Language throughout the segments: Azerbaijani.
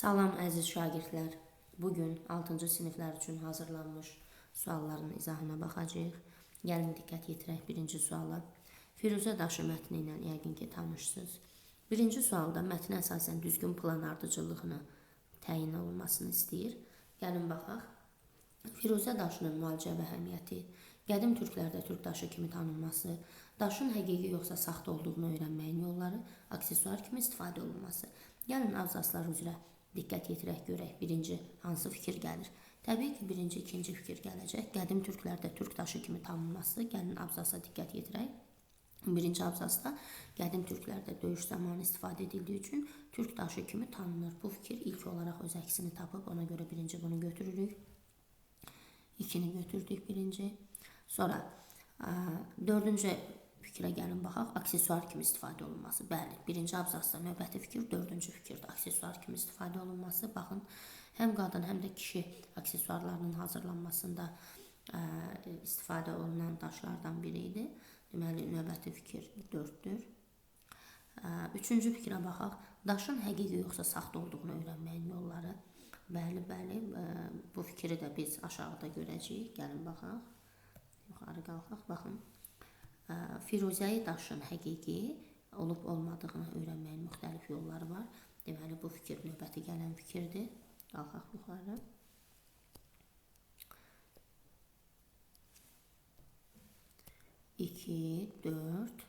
Salam əziz şagirdlər. Bugün 6-cı siniflər üçün hazırlanmış sualların izahına baxacağıq. Gəlin diqqət yetirək birinci suala. Firuzə daşı mətni ilə yəqin ki tanışsınız. Birinci sualda mətnə əsasən düzgün plan ardıcıllığını təyin olunmasını istəyir. Gəlin baxaq. Firuzə daşının müalicə və əhəmiyyəti, qədim türklərdə türk daşı kimi tanınması, daşın həqiqi yoxsa saxta olduğunu öyrənməyin yolları, aksesuar kimi istifadə olunması. Gəlin abzaslar üzrə diqqət yetirək görək. Birinci hansı fikir gəlir? Təbii ki, birinci, ikinci fikir gələcək. Qədim türklərdə türk daşı kimi tanınması. Gəlin abzasa diqqət yetirək. Birinci abzasda qədim türklərdə döyüş zamanı istifadə edildiyi üçün türk daşı kimi tanınır. Bu fikir ilk olaraq öz əksini tapıb, ona görə birinci bunu götürürük. İkini götürdük birinci. Sonra dördüncü fikrə gəlin baxaq. Aksesuar kimi istifadə olunması. Bəli, birinci abzasda növbəti fikir, dördüncü fikirdə aksesuar kimi istifadə olunması. Baxın, həm qadın, həm də kişi aksesuarlarının hazırlanmasında istifadə olunan daşlardan biri idi. Deməli, növbəti fikir 4-dür. Üçüncü fikrə baxaq. Daşın həqiqi yoxsa saxta olduğunu öyrənməyin yolları. Bəli, bu fikri də biz aşağıda görəcəyik. Gəlin baxaq. Yuxarı qalxaq, baxın. Firuzəyi daşın həqiqi olub olmadığını öyrənməyin müxtəlif yolları var. Deməli, bu fikir növbəti gələn fikirdir. Qalxaq yuxarı. 2, 4.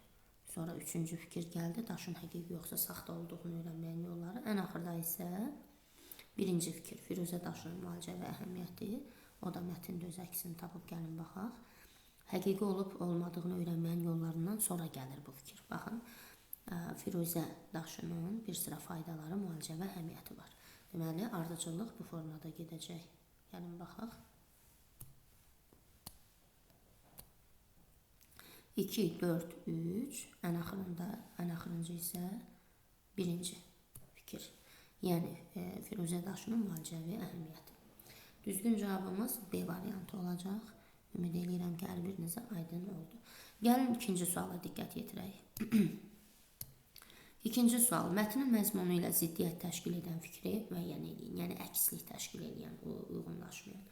Sonra üçüncü fikir gəldi. Daşın həqiqi yoxsa saxta olduğunu öyrənməyin yolları. Ən axırda isə birinci fikir, Firuzə daşının müalicə və əhəmiyyəti. O da mətndə öz əksini tapıb gəlin baxaq. Həqiqi olub olmadığını öyrənməyin yollarından sonra gəlir bu fikir. Baxın, Firuzə daşının bir sıra faydaları, müalicə və əhəmiyyəti var. Deməli, ardıcıllıq bu formada gedəcək. Gəlin baxaq. 2, 4, 3. Ən axırıncı isə birinci fikir. Yəni, Firuzə daşının müalicəvi əhəmiyyəti. Düzgün cavabımız B variantı olacaq. Ümid edirəm ki, hər birinizə aydın oldu. Gəlin ikinci suala diqqət yetirək. İkinci sual. Mətnin məzmunu ilə ziddiyyət təşkil edən fikri müəyyən edin. Yəni, əkslik təşkil edən, uyğunlaşmayan.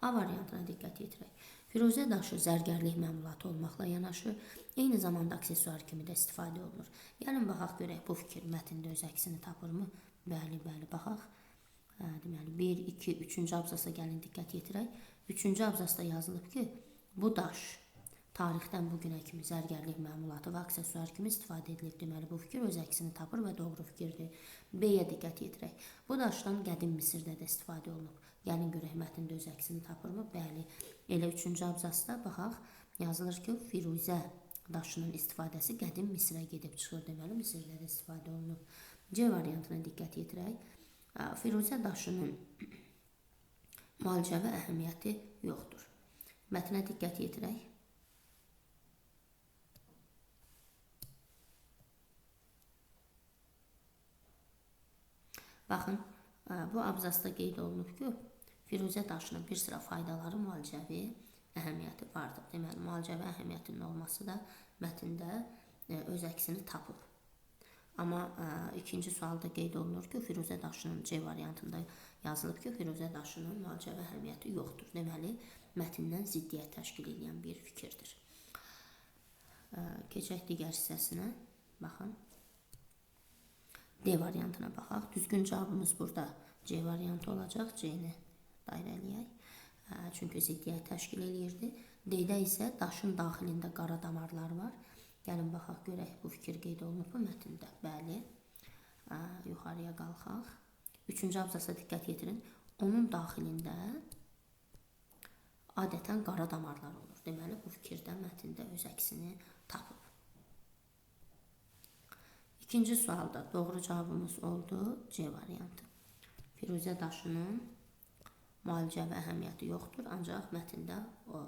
A variantına diqqət yetirək. Firuzə daşı zərgərlik məmulatı olmaqla yanaşı, eyni zamanda aksesuar kimi də istifadə olunur. Gəlin baxaq görək, bu fikir mətndə öz əksini tapırmı? Bəli, baxaq. Deməli, 1, 2, 3-cü abzasa gəlin diqqət yetirək. 3-cü abzasda yazılıb ki, bu daş tarixdən bugünə kimi zərgərlik məmulatı və aksesuar kimi istifadə edilib. Deməli, bu fikir öz əksini tapır və doğru fikirdir. B-yə diqqət yetirək. Bu daşdan qədim Misirdə də istifadə olunub. Gəlin görək, mətndə öz əksini tapırmı? Bəli. Elə 3-cü abzasda baxaq, yazılır ki, Firuzə daşının istifadəsi qədim Misirə gedib çıxır. Deməli, Misirdə də istifadə olunub. C variantına diqqət yetirək. Firuzə daşının müalicə və əhəmiyyəti yoxdur. Mətnə diqqət yetirək. Baxın, bu abzasda qeyd olunub ki, Firuzə daşının bir sıra faydaları, müalicəvi əhəmiyyəti vardır. Deməli, müalicəvi əhəmiyyətinin olması da mətndə öz əksini tapıb. Amma ikinci sualda qeyd olunur ki, Firuzə daşının C variantında yazılıb ki, Firuzə daşının müalicə və əhəmiyyəti yoxdur. Deməli, mətndən ziddiyyət təşkil edən bir fikirdir. Keçək digər hissəsinə. Baxın. D variantına baxaq. Düzgün cavabımız burada C variantı olacaq. C-ni dairələyək. Çünki ziddiyyət təşkil eləyirdi. D-də isə daşın daxilində qara damarlar var. Gəlin baxaq görək, bu fikir qeyd olunub mu mətndə? Bəli. Yuxarıya qalxaq. 3-cü abzasa diqqət yetirin. Onun daxilində adətən qara damarlar olur. Deməli, bu fikirdə mətndə öz əksini tapıb. İkinci sualda doğru cavabımız oldu C variantı. Firuzə daşının müalicə və əhəmiyyəti yoxdur, ancaq mətndə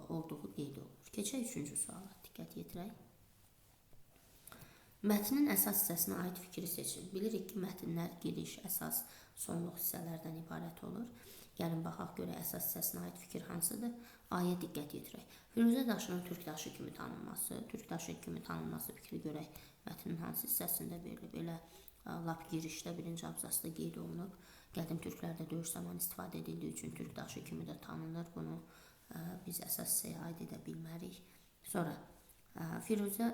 olduğu qeyd olunur. Keçək 3-cü suala diqqət yetirək. Mətnin əsas hissəsinə aid fikri seçin. Bilirik ki, mətnlər giriş, əsas, sonluq hissələrdən ibarət olur. Gəlin baxaq görək, əsas hissəsinə aid fikir hansıdır? A-ya diqqət yetirək. Firuzə daşının türk daşı kimi tanınması, türk daşı kimi tanınması fikri görək mətnin hansı hissəsində verilib. Elə lap girişdə birinci abzasda qeyd olunub. Qədim türklərdə döyüş zamanı istifadə edildiyi üçün türk daşı kimi də tanınır. Bunu biz əsas hissəyə aid edə bilmərik. Sonra Firuzə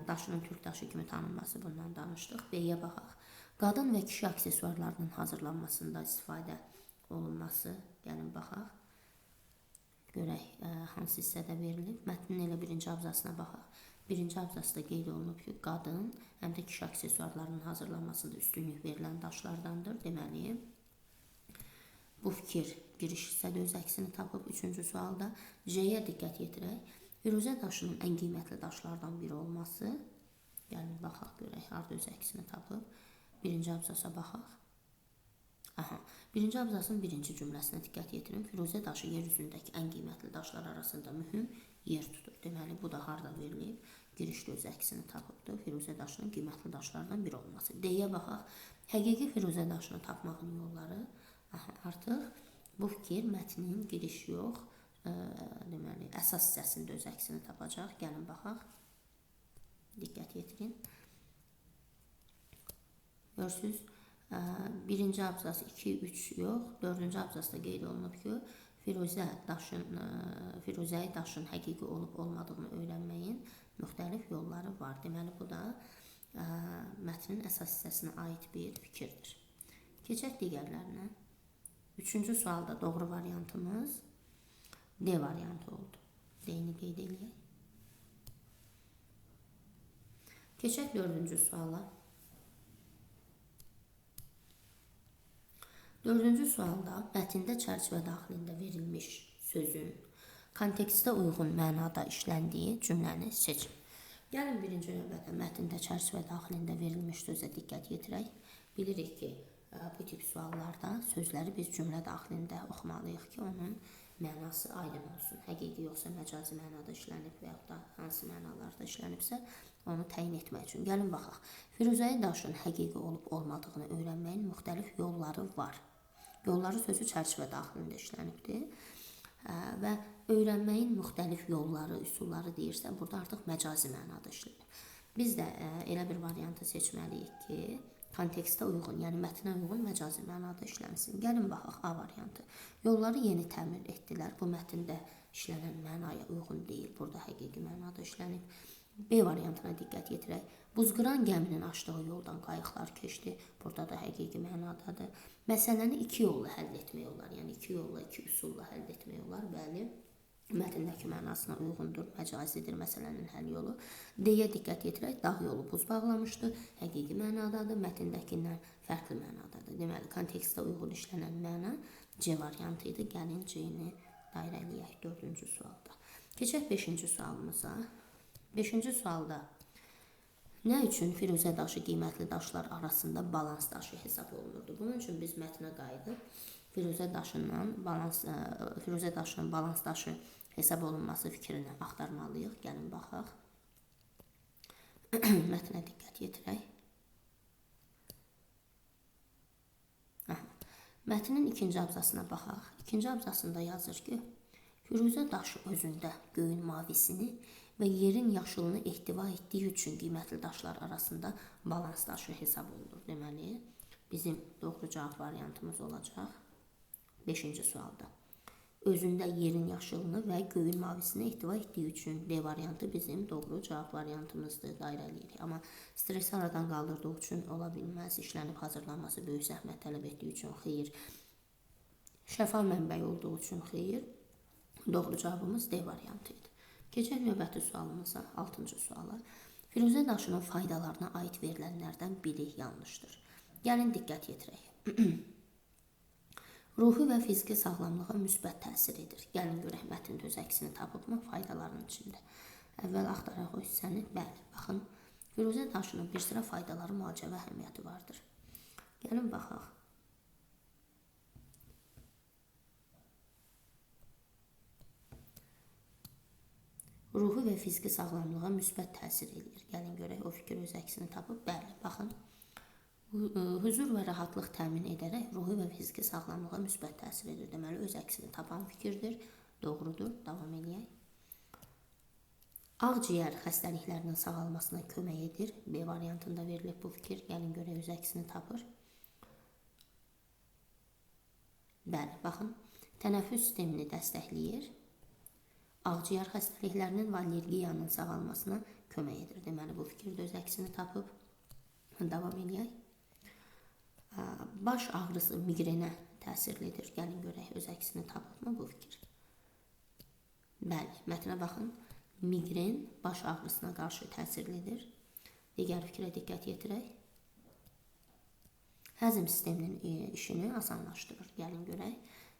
daşının türk daşı kimi tanınması, bundan danışdıq. B-yə baxaq. Qadın və kişi aksesuarlarının hazırlanmasında istifadə olunması. Gəlin baxaq. Görək hansı hissədə verilib. Mətnin elə birinci abzasına baxaq. Birinci abzasda qeyd olunub ki, qadın həm də kişi aksesuarlarının hazırlanmasında üstünlük verilən daşlardandır. Deməli, bu fikir giriş hissədə öz əksini tapıb. Üçüncü sualda C-yə diqqət yetirək. Firuzə daşının ən qiymətli daşlardan biri olması. Gəlin baxaq, görək harda öz əksini tapıb. Birinci abzasa baxaq. Birinci abzasın birinci cümləsinə diqqət yetirin. Firuzə daşı yer üzündəki ən qiymətli daşlar arasında mühüm yer tutur. Deməli, bu da harda verilib? Girişdə öz əksini tapıbdır. Firuzə daşının qiymətli daşlardan biri olması. D-yə baxaq. Həqiqi firuzə daşını tapmağın yolları. Artıq bu fikir mətnin giriş yox, deməli, əsas hissəsində öz əksini tapacaq. Gəlin baxaq. Diqqət yetirin. Görürsünüz, birinci abzas 2-3 yox, dördüncü abzasda qeyd olunub ki, firuzəyi daşın həqiqi olub olmadığını öyrənməyin müxtəlif yolları var. Deməli, bu da mətnin əsas hissəsinə aid bir fikirdir. Keçək digərlərinə. Üçüncü sualda doğru variantımız D variantı oldu. D-ni qeyd edək. Keçək dördüncü suala. Dördüncü sualda mətndə çərçivə daxilində verilmiş sözün kontekstə uyğun mənada işləndiyi cümləni seçin. Gəlin birinci növbədə mətndə çərçivə daxilində verilmiş sözə diqqət yetirək. Bilirik ki, bu tip suallarda sözləri biz cümlə daxilində oxumalıyıq ki, onun mənası aydın olsun. Həqiqi yoxsa məcazi mənada işlənib və yaxud da hansı mənalarda işlənibsə, onu təyin etmək üçün. Gəlin baxaq. Firuzəyi daşın həqiqi olub olmadığını öyrənməyin müxtəlif yolları var. Yolları sözü çərçivə daxilində işlənibdir. Və öyrənməyin müxtəlif yolları, üsulları deyirsə, burada artıq məcazi mənada işlənir. Biz də elə bir variantı seçməliyik ki, kontekstə uyğun, yəni mətnə uyğun məcazi mənada işlənsin. Gəlin baxaq A variantı. Yolları yeni təmir etdilər. Bu mətndə işlənən mənaya uyğun deyil. Burada həqiqi mənada işlənib. B variantına diqqət yetirək. Buzqıran gəminin açdığı yoldan qayıqlar keçdi. Burada da həqiqi mənadadır. Məsələni iki yolla həll etmək olar. Yəni iki yolla, iki üsulla həll etmək olar. Bəli, mətndəki mənasına uyğundur, məcazidir məsələnin həll yolu. D-yə diqqət yetirək. Dağ yolu buz bağlamışdı. Həqiqi mənadadır, mətndəkindən fərqli mənadadır. Deməli, kontekstə uyğun işlənən məna C variantı idi. Gəlin C-ni dairələyək dördüncü sualda. Keçək beşinci sualımıza. Beşinci sualda nə üçün firuzə daşı qiymətli daşlar arasında balans daşı hesab olunurdu? Bunun üçün biz mətnə qayıdıb firuzə daşının balans daşı hesab olunması fikrini axtarmalıyıq. Gəlin baxaq. Mətnə diqqət yetirək. Mətnin ikinci abzasına baxaq. İkinci abzasında yazır ki, firuzə daşı özündə göyün mavisini və yerin yaşılını ehtiva etdiyi üçün qiymətli daşlar arasında balans daşı hesab olunur. Deməli, bizim doğru cavab variantımız olacaq 5-ci sualda. Özündə yerin yaşılını və göyün mavisini ehtiva etdiyi üçün D variantı bizim doğru cavab variantımızdır, dairəliyirik. Amma stresi aradan qaldırdığı üçün ola bilməz, işlənib hazırlanması böyük zəhmət tələb etdiyi üçün xeyir, şəfa mənbəyi olduğu üçün xeyir, doğru cavabımız D variantı idi. Keçək növbəti sualımıza, 6-cı suala. Firuzə daşının faydalarına aid verilənlərdən biri yanlışdır. Gəlin diqqət yetirək. Ruhi və fiziki sağlamlığa müsbət təsir edir. Gəlin görək mətn öz əksini tapıbmı faydaların içində. Əvvəl axtaraq o hissəni. Bəli, baxın. Firuzə daşının bir sıra faydaları müalicəvi əhəmiyyəti vardır. Gəlin baxaq. Ruhi və fiziki sağlamlığa müsbət təsir edir. Gəlin görək o fikir öz əksini tapıb. Bəli, baxın. Huzur və rahatlıq təmin edərək ruhi və fiziki sağlamlığa müsbət təsir edir. Deməli, öz əksini tapan fikirdir. Doğrudur. Davam edək. Ağciyər xəstəliklərinin sağalmasına kömək edir. B variantında verilib bu fikir. Gəlin görək öz əksini tapır. Bəli, baxın. Tənəffüs sistemini dəstəkləyir. Ağciyər xəstəliklərinin və allergiyanın sağalmasına kömək edir. Deməli, bu fikirdə öz əksini tapıb. Davam edək. Baş ağrısı migrenə təsirlidir. Gəlin görək, öz əksini tapıbmı bu fikir? Bəli, mətnə baxın. Migren baş ağrısına qarşı təsirlidir. Digər fikrə diqqət yetirək. Həzm sisteminin işini asanlaşdırır. Gəlin görək,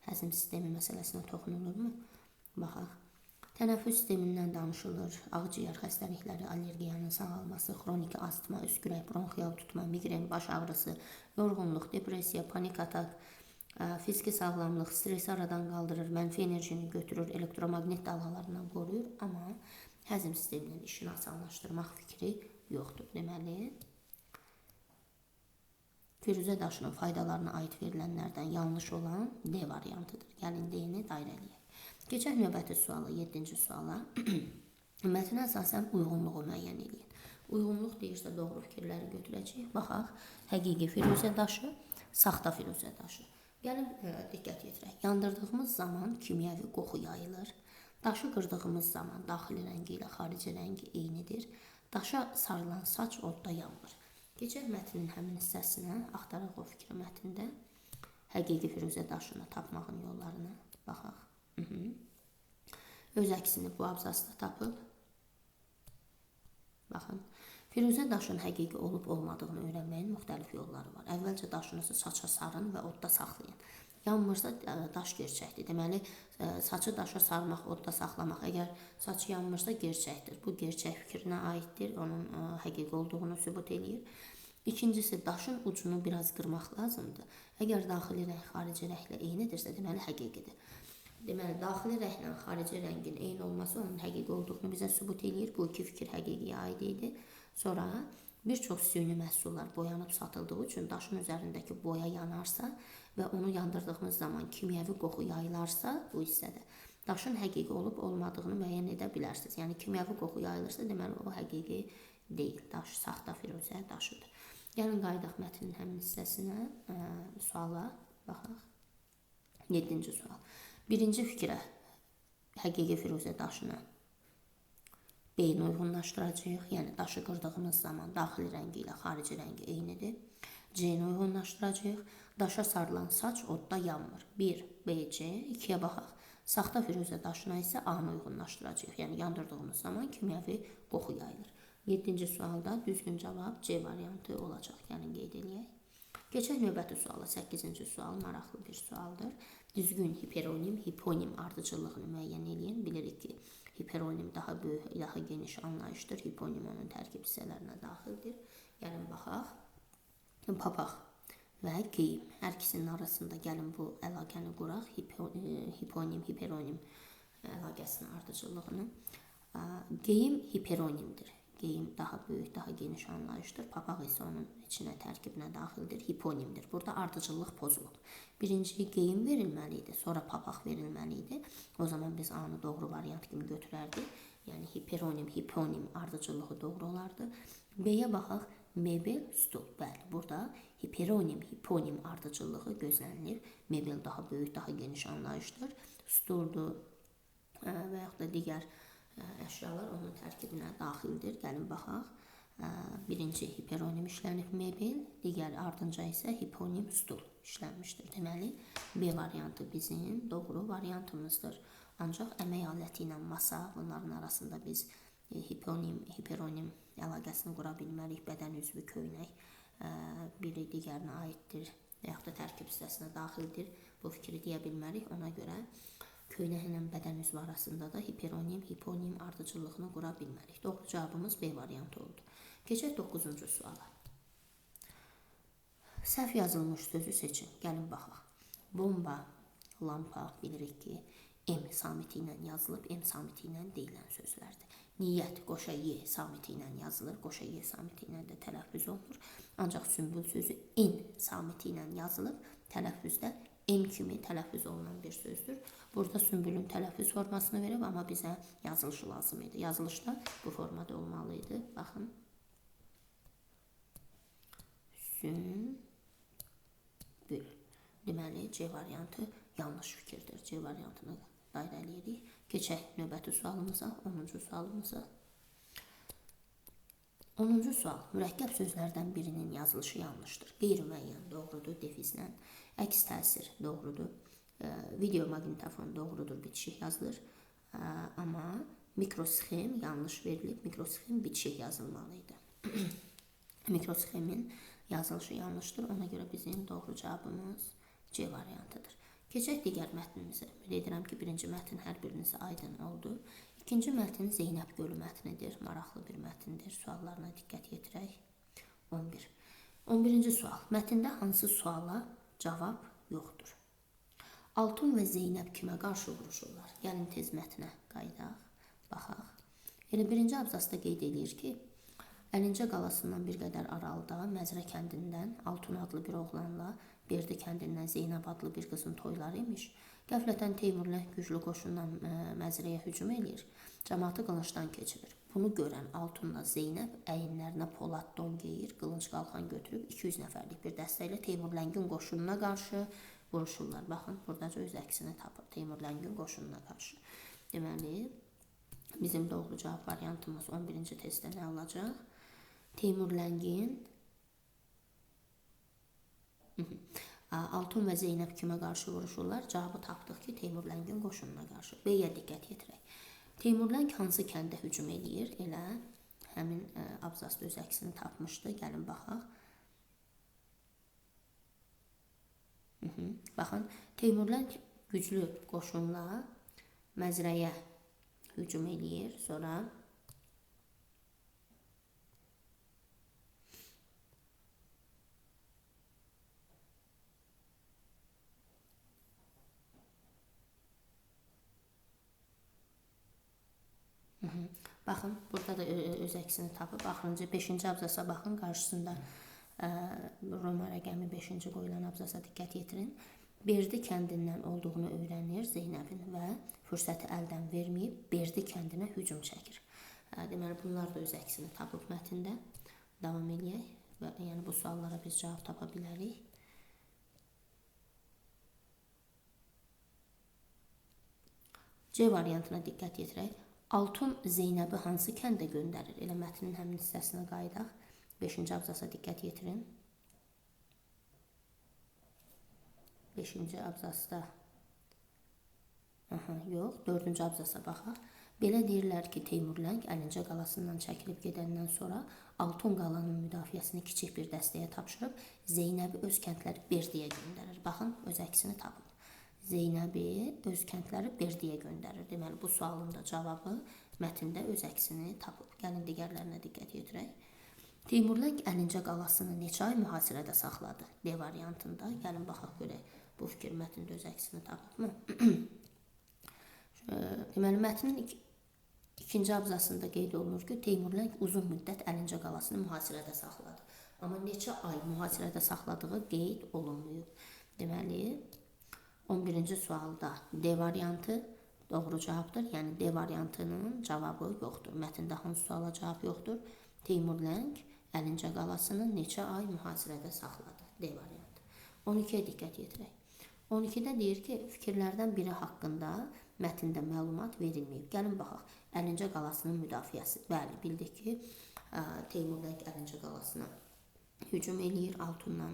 həzm sistemi məsələsinə toxunulurmu? Baxaq. Tənəffüs sistemindən danışılır. Ağciyər xəstəlikləri, allergiyanın sağalması, xroniki astma, öskürək, bronxial tutma, migren, baş ağrısı, yorğunluq, depressiya, panik atak, fiziki sağlamlıq, stresi aradan qaldırır, mənfi enerjini götürür, elektromaqnet dalğalarından qoruyur, amma həzm sisteminin işini asanlaşdırmaq fikri yoxdur. Deməli, Firuzə daşının faydalarına aid verilənlərdən yanlış olan D variantıdır. Gəlin D-ni dairələyək. Keçək növbəti suala, 7-ci suala. Mətnə əsasən uyğunluğu müəyyən edin. Uyğunluq deyirsə doğru fikirləri götürəcəyik. Baxaq, həqiqi firuzə daşı, saxta firuzə daşı. Gəlin diqqət yetirək. Yandırdığımız zaman kimyəvi qoxu yayılır. Daşı qırdığımız zaman daxili rəngi ilə xarici rəngi eynidir. Daşa sarılan saç odda yanmır. Keçək mətnin həmin hissəsinə, axtaraq o fikri mətndə. Həqiqi firuzə daşını tapmağın yollarına baxaq. Öz əksini bu abzasda tapıb. Baxın, firuzə daşın həqiqi olub olmadığını öyrənməyin müxtəlif yolları var. Əvvəlcə daşınızı saça sarın və odda saxlayın. Yanmırsa daş gerçəkdir. Deməli, saçı daşa sarmaq, odda saxlamaq. Əgər saçı yanmırsa gerçəkdir. Bu gerçək fikrinə aiddir. Onun həqiqi olduğunu sübut eləyir. İkincisi, daşın ucunu biraz qırmaq lazımdır. Əgər daxili rəng xarici rənglə eynidirsə, deməli həqiqidir. Deməli, daxili rənglə xarici rəngin eyni olması onun həqiqi olduğunu bizə sübut eləyir. Bu iki fikir həqiqiyə aid idi. Sonra bir çox süni məhsullar boyanıb satıldığı üçün daşın üzərindəki boya yanarsa və onu yandırdığımız zaman kimyəvi qoxu yayılarsa bu hissədə daşın həqiqi olub olmadığını müəyyən edə bilərsiniz. Yəni kimyəvi qoxu yayılırsa, deməli o həqiqi deyil. Daş saxta firuzə daşıdır. Gəlin qayıdaq mətnin həmin hissəsinə, suala baxaq. 7-ci sual. Birinci fikrə həqiqi firuzə daşını B-ni uyğunlaşdıracağıq. Yəni daşı qırdığımız zaman daxili rəngi ilə xarici rəngi eynidir. C-ni uyğunlaşdıracağıq. Daşa sarılan saç odda yanmır. 1, B, C. 2-yə baxaq. Saxta firuzə daşına isə A-nı uyğunlaşdıracağıq. Yəni yandırdığımız zaman kimyəvi qoxu yayılır. 7-ci sualda düzgün cavab C variantı olacaq. Yəni qeyd edək. Keçək növbəti suala. 8-ci sual maraqlı bir sualdır. Düzgün hiperonim, hiponim ardıcıllığını müəyyən edin. Bilirik ki, hiperonim daha böyük, daha geniş anlayışdır. Hiponim onun tərkib hissələrinə daxildir. Gəlin baxaq. Papaq və geyim. Hər ikisinin arasında gəlin bu əlaqəni quraq. Hiponim, hiperonim əlaqəsinin ardıcıllığını. Geyim hiperonimdir. Geyim daha böyük, daha geniş anlayışdır. Papaq isə onun içinə, tərkibinə daxildir. Hiponimdir. Burada ardıcıllıq pozulub. Birinci geyim verilməli idi, sonra papaq verilməli idi. O zaman biz A-nı doğru variant kimi götürərdik. Yəni hiperonim, hiponim ardıcıllığı doğru olardı. B-yə baxaq. Mebel, stul. Bəli, burada hiperonim, hiponim ardıcıllığı gözlənilir. Mebel daha böyük, daha geniş anlayışdır. Stuldur və yaxud da digər əşyalar onun tərkibinə daxildir. Gəlin baxaq. Birinci hiperonim işlənib mebel, digər ardınca isə hiponim stul işlənmişdir. Deməli, B variantı bizim doğru variantımızdır. Ancaq əmək aləti ilə masa, bunların arasında biz hiperonim əlaqəsini qura bilmərik. Bədən üzvü, köynək biri digərinə aiddir və yaxud da tərkib hissəsinə daxildir. Bu fikri deyə bilmərik. Ona görə köynək ilə bədən üzvü arasında da hiperonim, hiponim ardıcıllığını qura bilmərik. Doğru cavabımız B variantı oldu. Keçək 9-cu suala. Səhv yazılmış sözü seçin. Gəlin baxaq. Bomba, lampa bilirik ki, M samiti ilə yazılıb, M samiti ilə deyilən sözlərdir. Niyyət, qoşa Y samiti ilə yazılır, qoşa Y samiti ilə də tələffüz olunur. Ancaq sümbül sözü N samiti ilə yazılıb, tələffüzdə M kimi tələffüz olunan bir sözdür. Burada Sümbülün tələffüz formasını verib, amma bizə yazılışı lazım idi. Yazılışda bu formada olmalı idi. Baxın. Sümbül. Deməli, C variantı yanlış fikirdir. C variantını dairə eləyirik. Keçək növbəti sualımıza, 10-cu sualımıza. 10-cu sual. Mürəkkəb sözlərdən birinin yazılışı yanlışdır. Qeyri-müəyyən doğrudur, defizlə. Əks təsir doğrudur. Video maqnitofon doğrudur, bitişik yazılır. Amma mikrosxem yanlış verilib. Mikrosxem bitişik yazılmalıydı. Mikrosxemin yazılışı yanlışdır. Ona görə bizim doğru cavabımız C variantıdır. Keçək digər mətnimizə. Ümid edirəm ki, birinci mətn hər birinizə aydın oldu. İkinci mətn Zeynəb Gölü mətnidir. Maraqlı bir mətndir. Suallarına diqqət yetirək. 11. 11-ci sual. Mətndə hansı suala cavab yoxdur? Altun və Zeynəb kimə qarşı vuruşurlar? Gəlin tez mətnə qaydaq, baxaq. Elə birinci abzasda qeyd edir ki, Əlincə qalasından bir qədər aralıda Məzrə kəndindən Altun adlı bir oğlanla Berdi kəndindən Zeynəb adlı bir qızın toyları imiş. Qəflətən Teymurlə güclü qoşunla Məzrəyə hücum eləyir. Cəmaatı qılıncdan keçirir. Bunu görən Altunla Zeynəb əyinlərinə polad don geyir, qılınc qalxan götürüb 200 nəfərlik bir dəstə ilə Teymurləngin qoşununa qarşı vuruşurlar. Baxın, buradaca öz əksini tapır. Teymurləngin qoşununa qarşı. Deməli, bizim doğru cavab variantımız 11-ci testdə nə olacaq? Teymurləngin Altun və Zeynəb kimə qarşı vuruşurlar? Cavabı tapdıq ki, Teymurləngin qoşununa qarşı. B-yə diqqət yetirək. Teymurləng hansı kəndə hücum eləyir? Elə həmin abzasda öz əksini tapmışdı. Gəlin baxaq. Baxın, Teymurləng güclü qoşunla Məzrəyə hücum eləyir. Sonra baxın, burada da öz əksini tapıb. Axırıncı 5-ci abzasa baxın, qarşısında Roma rəqəmi 5-ci qoyulan abzasa diqqət yetirin. Berdi kəndindən olduğunu öyrənir Zeynəbin və fürsəti əldən verməyib Berdi kəndinə hücum çəkir. Deməli, bunlar da öz əksini tapıb mətndə. Davam edək və yəni bu suallara biz cavab tapa bilərik. C variantına diqqət yetirək. Altun Zeynəbi hansı kəndə göndərir? Elə mətnin həmin hissəsinə qaydaq. 5-ci abzasa diqqət yetirin. 5-ci abzasda yox, 4-cü abzasa baxaq. Belə deyirlər ki, Teymurləng Əlincə qalasından çəkilib gedəndən sonra Altun qalanın müdafiəsini kiçik bir dəstəyə tapşırıb Zeynəbi öz kəndləri Berdiyə göndərir. Baxın, öz əksini tapın. Zeynəbi öz kəndləri Berdiyə göndərir. Deməli, bu sualın da cavabı mətndə öz əksini tapıb. Gəlin digərlərinə diqqət yetirək. Teymurləng Əlincə qalasını neçə ay mühasirədə saxladı? D variantında. Gəlin baxaq görək, bu fikir mətndə öz əksini tapıbmı? Deməli, mətnin ikinci abzasında qeyd olunur ki, Teymurləng uzun müddət Əlincə qalasını mühasirədə saxladı. Amma neçə ay mühasirədə saxladığı qeyd olunmuyor. Deməli, 11-ci sualda D variantı doğru cavabdır. Yəni D variantının cavabı yoxdur. Mətndə hansı suala cavab yoxdur? Teymurləng Əlincə qalasını neçə ay mühasirədə saxladı? D variantı. 12-yə diqqət yetirək. 12-də deyir ki, fikirlərdən biri haqqında mətndə məlumat verilməyib. Gəlin baxaq. Əlincə qalasının müdafiəsi. Bəli, bildik ki, Teymurləng Əlincə qalasına hücum eləyir. Altunla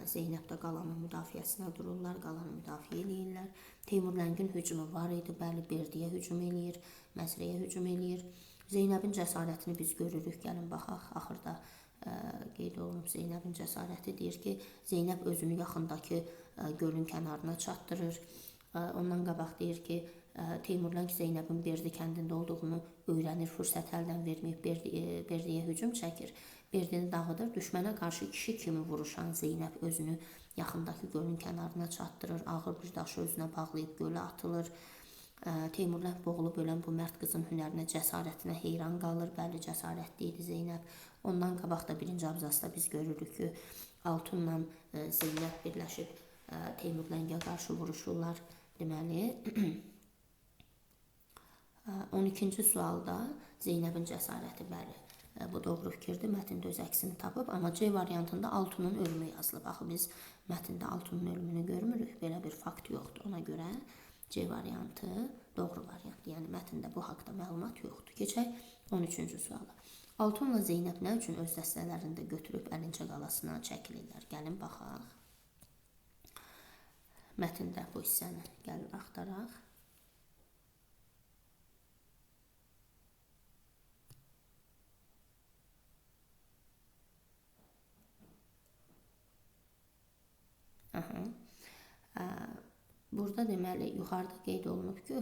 Zeynəb də qalanın müdafiəsinə dururlar, qalanı müdafiə eləyirlər. Teymurləngin hücumu var idi, bəli, Berdiyə hücum eləyir, Məzrəyə hücum eləyir. Zeynəbin cəsarətini biz görürük, gəlin baxaq. Axırda qeyd olunub Zeynəbin cəsarəti. Deyir ki, Zeynəb özünü yaxındakı gölün kənarına çatdırır. Ondan qabaq deyir ki, Teymurləng Zeynəbin Berdi kəndində olduğunu öyrənir, fürsət əldən verməyib Berdiyə hücum çəkir. Berdini dağıdır, düşmənə qarşı kişi kimi vuruşan Zeynəb özünü yaxındakı gölün kənarına çatdırır, ağır bir daşı özünə bağlayıb gölə atılır. Teymurləng boğulub ölən bu mərd qızın hünərinə, cəsarətinə heyran qalır. Bəli, cəsarətli idi Zeynəb. Ondan qabaq da birinci abzasda biz görürük ki, Altunla Zeynəb birləşib Teymurləngə qarşı vuruşurlar. Deməli, 12-ci sualda Zeynəbin cəsarəti, bəli, bu doğru fikirdir. Mətndə öz əksini tapıb, amma C variantında Altunun ölümü yazılıb. Axı biz mətndə Altunun ölümünü görmürük. Belə bir fakt yoxdur. Ona görə C variantı doğru variantdır. Yəni mətndə bu haqqda məlumat yoxdur. Keçək 13-cü suala. Altunla Zeynəb nə üçün öz dəstələrində götürüb Əlincə qalasına çəkilirlər? Gəlin baxaq. Mətndə bu hissəni gəlin axtaraq. Burada deməli yuxarıda qeyd olunub ki,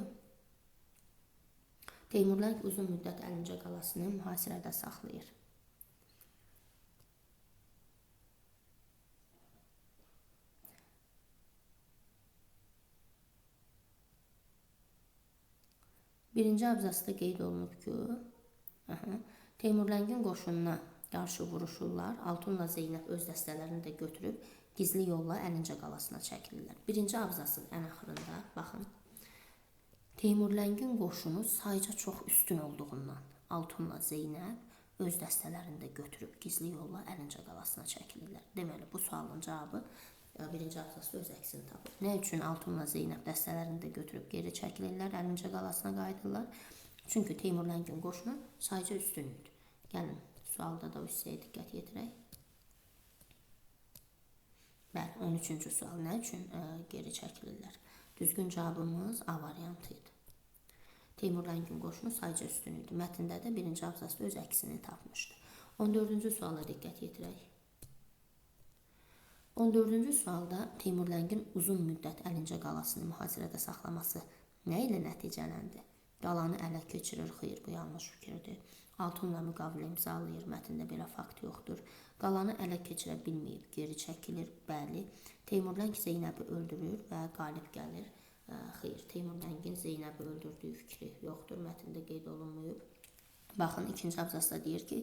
Teymurləng uzun müddət Əlincə qalasını mühasirədə saxlayır. Birinci abzasda qeyd olunub ki, Teymurləngin qoşununa qarşı vuruşurlar. Altunla Zeynəb öz dəstələrini də götürüb gizli yolla Əlincə qalasına çəkilirlər. Birinci abzasın ən axırında baxın. Teymurləngin qoşunu sayca çox üstün olduğundan Altunla Zeynəb öz dəstələrini də götürüb gizli yolla Əlincə qalasına çəkilirlər. Deməli, bu sualın cavabı birinci abzasda öz əksini tapır. Nə üçün Altunla Zeynəb dəstələrini də götürüb geri çəkilirlər, Əlincə qalasına qayıdırlar? Çünki Teymurləngin qoşunu sayca üstün idi. Gəlin, sualda da o hissəyə diqqət yetirək. Bəli, 13-cü sual nə üçün geri çəkilirlər? Düzgün cavabımız A variantı idi. Teymurləngin qoşunu sayca üstün idi. Mətndə də birinci abzasda öz əksini tapmışdı. 14-cü suala diqqət yetirək. 14-cü sualda Teymurləngin uzun müddət Əlincə qalasını mühasirədə saxlaması nə ilə nəticələndi? Qalanı ələ keçirir, xeyr, bu yanlış fikirdir. Altunla müqavilə imzalayır, mətndə belə fakt yoxdur. Qalanı ələ keçirə bilməyib, geri çəkilir, bəli. Teymurləng Zeynəbi öldürür və qalib gəlir. Xeyr, Teymurləngin Zeynəbi öldürdüyü fikri yoxdur, mətndə qeyd olunmayıb. Baxın, ikinci abzasda deyir ki,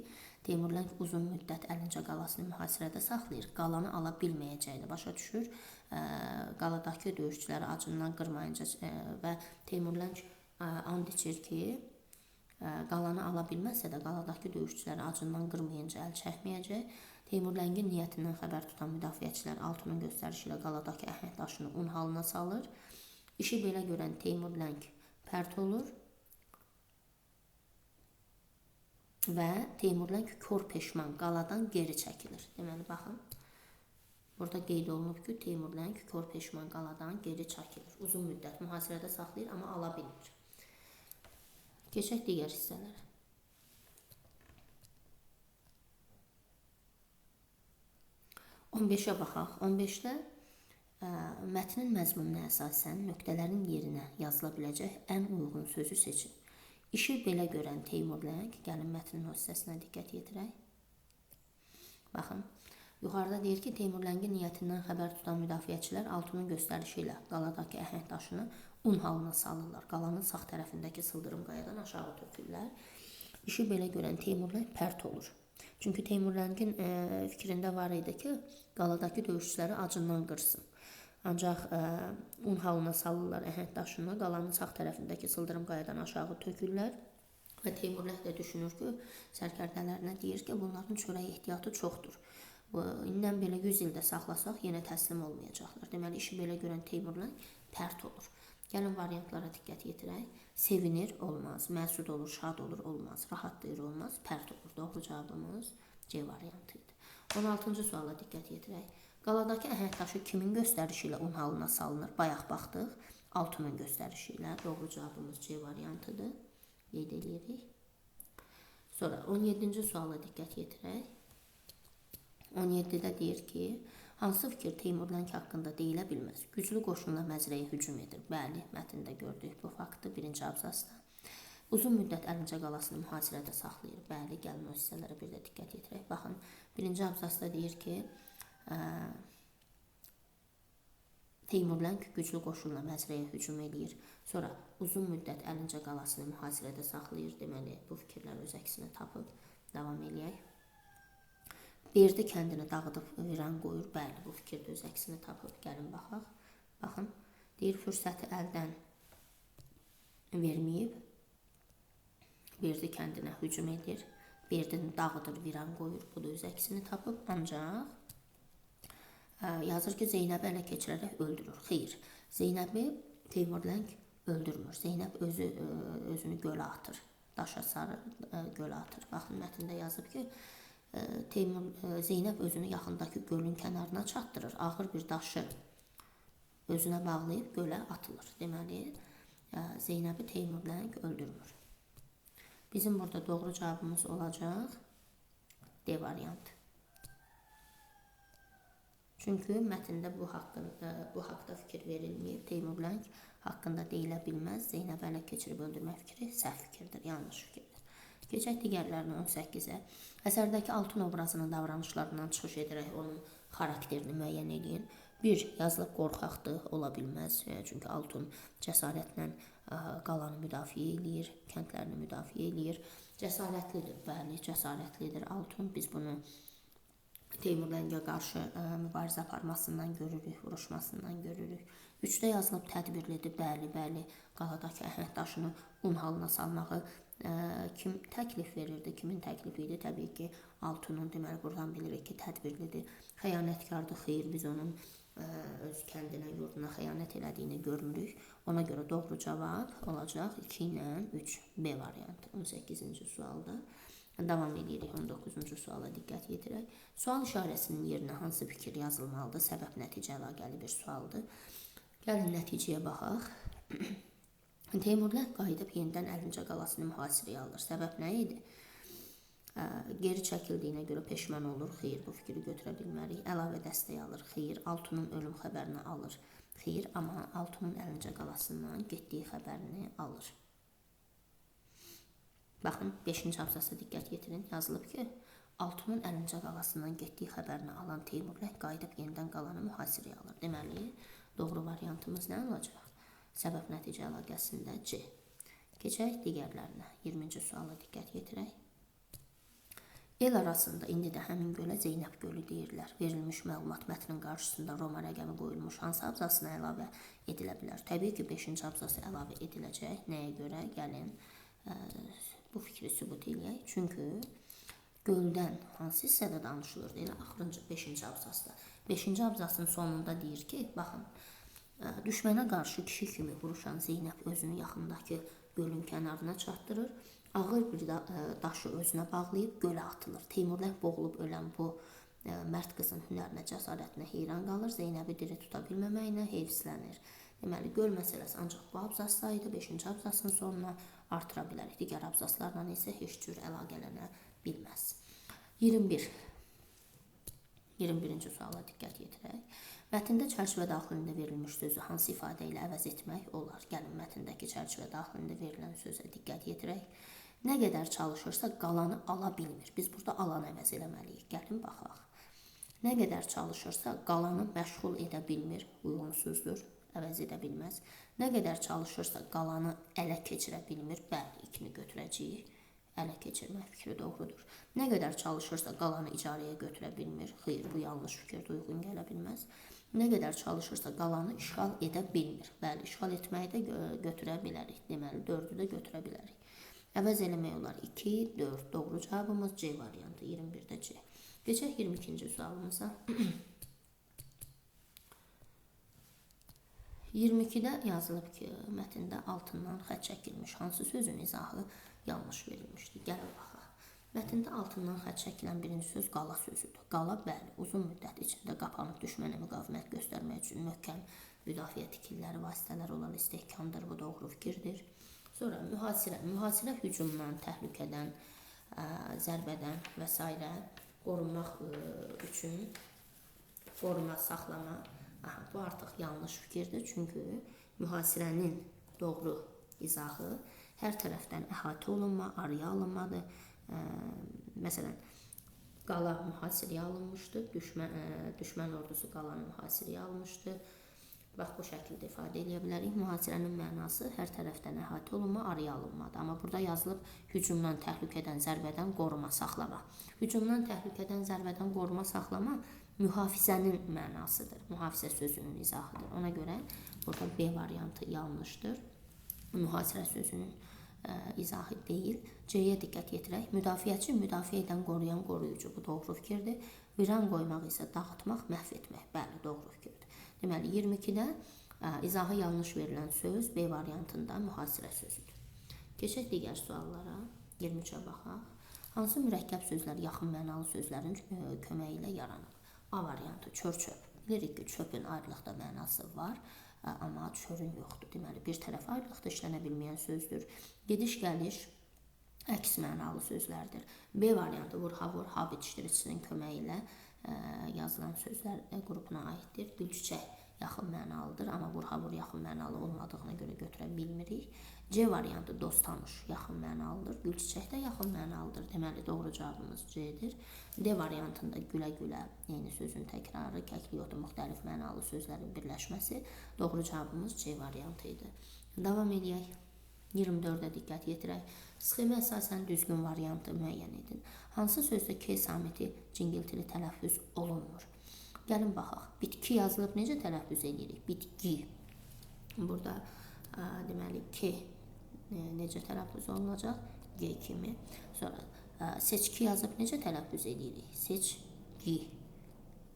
Teymurləng uzun müddət Əlincə qalasını mühasirədə saxlayır, qalanı ala bilməyəcəyini başa düşür. Qaladakı döyüşçüləri acından qırmayınca və Teymurləng and içir ki, qalanı ala bilməsə də qaladakı döyüşçüləri acından qırmayınca əl çəkməyəcək. Teymurləngin niyyətindən xəbər tutan müdafiəçilər Altunun göstərişi ilə qaladakı əhəng daşını un halına salır. İşi belə görən Teymurləng pərt olur və Teymurləng kor peşman qaladan geri çəkilir. Deməli, baxın, burada qeyd olunub ki, Teymurləng kor peşman qaladan geri çəkilir. Uzun müddət mühasirədə saxlayır, amma ala bilmir. Keçək digər hissələrə. 15-ə baxaq. 15-də mətnin məzmununa əsasən nöqtələrin yerinə yazıla biləcək ən uyğun sözü seçin. İşi belə görən Teymurləng, gəlin mətnin o hissəsinə diqqət yetirək. Baxın, yuxarıda deyir ki, Teymurləngin niyyətindən xəbər tutan müdafiəçilər Altunun göstərişi ilə qaladakı əhəng daşını un halına salırlar. Qalanın sağ tərəfindəki sıldırım qayadan aşağı tökürlər. İşi belə görən Teymurləng pərt olur. Çünki Teymurləngin fikrində var idi ki, qaladakı döyüşçüləri acından qırsın. Ancaq un halına salırlar əhəng daşını, qalanın sağ tərəfindəki sıldırım qayadan aşağı tökürlər. Və Teymurləng də düşünür ki, sərkərdələrinə deyir ki, bunların çörək ehtiyatı çoxdur. İndən belə 100 ildə saxlasaq yenə təslim olmayacaqlar. Deməli, işi belə görən Teymurləng pərt olur. Gəlin variantlara diqqət yetirək. Sevinir, olmaz. Məsud olur, şad olur, olmaz. Rahatlayır, olmaz. Pərt olur. Doğru cavabımız C variantı idi. 16-cı suala diqqət yetirək. Qaladakı əhəng daşı kimin göstərişi ilə un halına salınır? Bayaq baxdıq. Altunun göstərişi ilə. Doğru cavabımız C variantıdır. Qeyd edirik. Sonra 17-ci suala diqqət yetirək. 17-də deyir ki, hansı fikir Teymurləng haqqında deyilə bilməz? Güclü qoşunla Məzrəyə hücum edir. Bəli, mətndə gördük bu faktı birinci abzasda. Uzun müddət Əlincə qalasını mühasirədə saxlayır. Bəli, gəlin o hissələrə bir də diqqət yetirək. Baxın, birinci abzasda deyir ki, Teymurləng güclü qoşunla Məzrəyə hücum edir. Sonra uzun müddət Əlincə qalasını mühasirədə saxlayır. Deməli, bu fikirlər öz əksini tapıb. Davam eləyək. Berdi kəndini dağıdıb viran qoyur. Bəli, bu fikirdə öz əksini tapıb. Gəlin baxaq. Baxın, deyir fürsəti əldən verməyib. Berdi kəndinə hücum edir. Berdini dağıdır, viran qoyur. Bu da öz əksini tapıb. Ancaq yazır ki, Zeynəbi ələ keçirərək öldürür. Xeyr, Zeynəbi Teymurləng öldürmür. Zeynəb özünü gölə atır. Daşa sarı gölə atır. Baxın, mətndə yazıb ki, Zeynəb özünü yaxındakı gölün kənarına çatdırır. Ağır bir daşı özünə bağlayıb gölə atılır. Deməli, Zeynəbi Teymurləng öldürmür. Bizim burada doğru cavabımız olacaq D variantı. Çünki mətndə bu haqda fikir verilməyib. Teymurləng haqqında deyilə bilməz. Zeynəb ələ keçirib öldürmək fikri səhv fikirdir, yanlış fikirdir. Keçək digərlərini 18-ə. Əsərdəki Altun obrazının davranışlarından çıxış edərək onun xarakterini müəyyən edin. 1. Yazılıb qorxaqdır, ola bilməz. Çünki Altun cəsarətlə qalanı müdafiə eləyir, kəndlərini müdafiə eləyir. Cəsarətlidir, bəli, cəsarətlidir Altun. Biz bunu Teymurləngə qarşı mübarizə aparmasından görürük, vuruşmasından görürük. 3-də yazılıb tədbirlidir, bəli, qaladakı əhəng daşını un halına salmağı kim təklif verirdi, kimin təklifi idi? Təbii ki, Altunun. Deməli, buradan bilirik ki, tədbirlidir. Xəyanətkardır, xeyr, biz onun öz kəndinə, yurduna xəyanət elədiyini görmürük. Ona görə doğru cavab olacaq 2 ilə 3, B variantı 18-ci sualda. Davam edirik 19-cu suala diqqət yetirək. Sual işarəsinin yerinə hansı fikir yazılmalıdır? Səbəb-nəticə əlaqəli bir sualdır. Gəlin nəticəyə baxaq. Teymurləng qayıdıb yenidən Əlincə qalasını mühasirəyə alır. Səbəb nə idi? Geri çəkildiyinə görə peşman olur. Xeyr, bu fikri götürə bilmərik. Əlavə dəstək alır. Xeyr, Altunun ölüm xəbərini alır. Xeyr, amma Altunun Əlincə qalasından getdiyi xəbərini alır. Baxın, 5-ci abzasa diqqət yetirin. Yazılıb ki, Altunun Əlincə qalasından getdiyi xəbərini alan Teymurləng qayıdıb yenidən qalanı mühasirəyə alır. Deməli, doğru variantımız nə olacaq? Səbəb-nəticə əlaqəsində C. Keçək digərlərinə. 20-ci suala diqqət yetirək. El arasında indi də həmin gölə Zeynəb gölü deyirlər. Verilmiş məlumat mətnin qarşısında Roma rəqəmi qoyulmuş hansı abzasına əlavə edilə bilər? Təbii ki, 5-ci abzası əlavə ediləcək. Nəyə görə? Gəlin bu fikri sübut eləyək. Çünki göldən hansı hissədə danışılır? Elə axırıncı 5-ci abzasda. 5-ci abzasın sonunda deyir ki, baxın, düşmənə qarşı kişi kimi vuruşan Zeynəb özünü yaxındakı gölün kənarına çatdırır. Ağır bir daşı özünə bağlayıb gölə atılır. Teymurləng boğulub ölən bu mərd qızın hünərinə, cəsarətinə heyran qalır. Zeynəbi diri tuta bilməməyinə heyfsilənir. Deməli, göl məsələsi ancaq bu abzasdaydı. 5-ci abzasın sonuna artıra bilərik. Digər abzaslarla isə heç cür əlaqələnə bilməz. 21-ci suala diqqət yetirək. Mətndə çərçivə daxilində verilmiş sözü hansı ifadə ilə əvəz etmək olar? Gəlin, mətndəki çərçivə daxilində verilən sözə diqqət yetirək. Nə qədər çalışırsa qalanı ala bilmir. Biz burada alanı əvəz eləməliyik. Gəlin, baxaq. Nə qədər çalışırsa qalanı məşğul edə bilmir. Uyğunsuzdur, əvəz edə bilməz. Nə qədər çalışırsa qalanı ələ keçirə bilmir. Bəli, 2-ni götürəcəyik. Ələ keçirmək fikri doğrudur. Nə qədər çalışırsa qalanı icarəyə götürə bilmir. Xeyr, bu yanlış fikirdə uyğun gələ bilməz. Nə qədər çalışırsa qalanı işğal edə bilmir. Bəli, işğal etməyi də götürə bilərik. Deməli, 4-ü də götürə bilərik. Əvəz eləmək olar 2, 4. Doğru cavabımız C variantı, 21-də C. Keçək 22-ci sualımıza. 22-də yazılıb ki, mətndə altından xətt çəkilmiş hansı sözün izahı yanlış verilmişdir. Gəlin baxaq. Mətndə altından xətt çəkilən birinci söz qala sözüdür. Qala, bəli, uzun müddət içində qapanıb düşmənə müqavimət göstərmək üçün möhkəm müdafiə tikilləri, vasitələr olan istehkamdır. Bu doğru fikirdir. Sonra mühasirə hücumdan, təhlükədən, zərbədən və s. qorunmaq üçün qoruma, saxlama. Bu artıq yanlış fikirdir. Çünki mühasirənin doğru izahı hər tərəfdən əhatə olunma, araya alınmadır. Məsələn, qala mühasirəyə alınmışdı, düşmən ordusu qalanı mühasirəyə almışdı. Bax, bu şəkildə ifadə edə bilərik. Mühasirənin mənası hər tərəfdən əhatə olunma, araya alınmadır. Amma burada yazılıb hücumdan, təhlükədən, zərbədən qoruma, saxlama. Hücumdan, təhlükədən, zərbədən qoruma, saxlama mühafizənin mənasıdır. Mühafizə sözünün izahıdır. Ona görə burada B variantı yanlışdır. Mühasirə sözünün izahı deyil. C-yə diqqət yetirək. Müdafiəçi, müdafiə edən, qoruyan, qoruyucu. Bu doğru fikirdir. Viran qoymaq isə dağıtmaq, məhv etmək. Bəli, doğru fikirdir. Deməli, 22-də izahı yanlış verilən söz B variantında mühasirə sözüdür. Keçək digər suallara. 23-ə baxaq. Hansı mürəkkəb sözlər yaxın mənalı sözlərin köməyi ilə yaranır? A variantı çör-çöp. Bilirik ki, çöpün ayrılıqda mənası var, amma çörün yoxdur. Deməli, bir tərəf ayrılıqda işlənə bilməyən sözdür. Gediş-gəliş əks mənalı sözlərdir. B variantı vur-havur, ha bitişdiricisinin köməyi ilə yazılan sözlər qrupuna aiddir. Gülçiçək yaxın mənalıdır, amma vur-havur yaxın mənalı olmadığına görə götürə bilmirik. C variantı dost-tanış yaxın mənalıdır. Gülçiçək də yaxın mənalıdır. Deməli, doğru cavabımız C-dir. D variantında gülə-gülə eyni sözün təkrarı, kəkliyotu müxtəlif mənalı sözlərin birləşməsi. Doğru cavabımız C variantı idi. Davam edək. 24-də diqqət yetirək. Sxemə əsasən düzgün variantı müəyyən edin. Hansı sözdə K samiti cingiltili tələffüz olunmur? Gəlin baxaq. Bitki yazılıb necə tələffüz edirik? Bitki. Burada deməli K necə tələffüz olunacaq? G kimi. Sonra seçki yazıb necə tələffüz edirik? Seçki.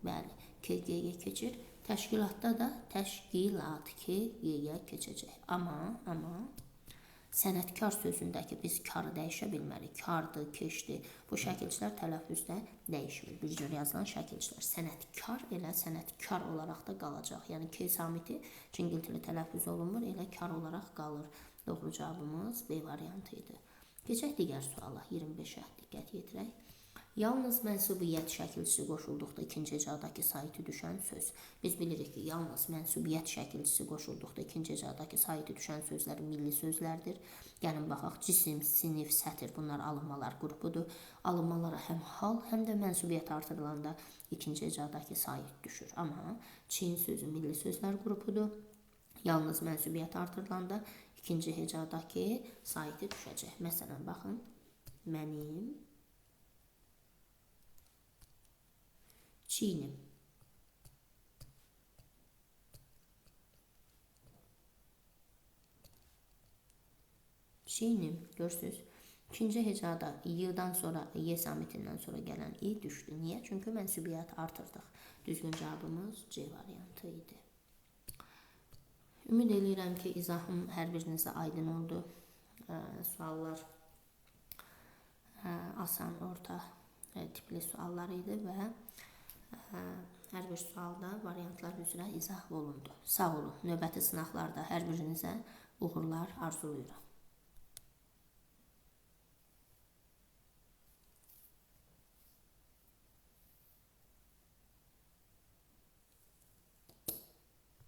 Bəli, K G-yə keçir. Təşkilatda da təşkilat K G-yə keçəcək. Amma sənətkar sözündəki biz karı dəyişə bilmərik. Kardır, keşdir. Bu şəkilçilər tələffüzdə dəyişmir. Bir cür yazılan şəkilçilər. Sənətkar elə sənətkar olaraq da qalacaq. Yəni K samiti cingiltili tələffüz olunmur, elə kar olaraq qalır. Doğru cavabımız B variantı idi. Keçək digər suala. 25-ə diqqət yetirək. Yalnız mənsubiyyət şəkilçisi qoşulduqda ikinci hecadakı saiti düşən söz. Biz bilirik ki, yalnız mənsubiyyət şəkilçisi qoşulduqda ikinci hecadakı saiti düşən sözlər milli sözlərdir. Gəlin baxaq, cisim, sinif, sətir bunlar alınmalar qrupudur. Alınmalara həm hal, həm də mənsubiyyət artırılanda ikinci hecadakı sait düşür. Amma Çin sözü milli sözlər qrupudur. Yalnız mənsubiyyət artırılanda ikinci hecadakı saiti düşəcək. Məsələn, baxın, mənim Çinim. Çinim, görsünüz. İkinci hecada y-dan sonra, y samitindən sonra gələn i düşdü. Niyə? Çünki mənsubiyyət artırdıq. Düzgün cavabımız C variantı idi. Ümid edirəm ki, izahım hər birinizə aydın oldu. Suallar asan, orta tipli suallar idi və hər bir sualda variantlar üzrə izah olundu. Sağ olun. Növbəti sınaqlarda hər birinizə uğurlar arzulayıram.